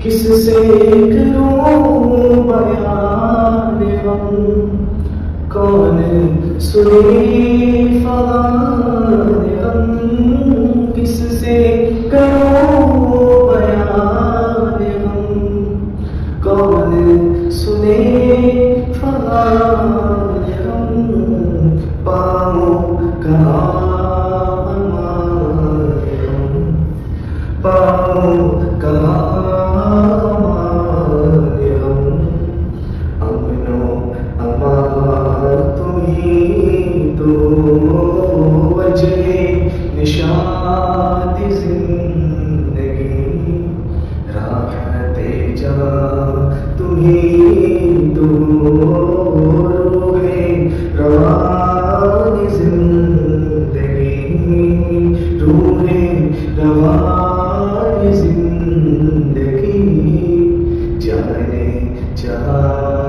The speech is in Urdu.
کس سے کروں بیان غم، کون سنے فغان غم، کس سے کروں بیان غم، کون سنے فغان غم، پاؤں کہاں ہمارے غم، پاؤں کہاں ہمارے غم، امن و امان تمہیں تو وجہ نشاط زندگی، راحت جاں تمہیں تو روح روان زندگی، روح روان زندگی، جانے جہاں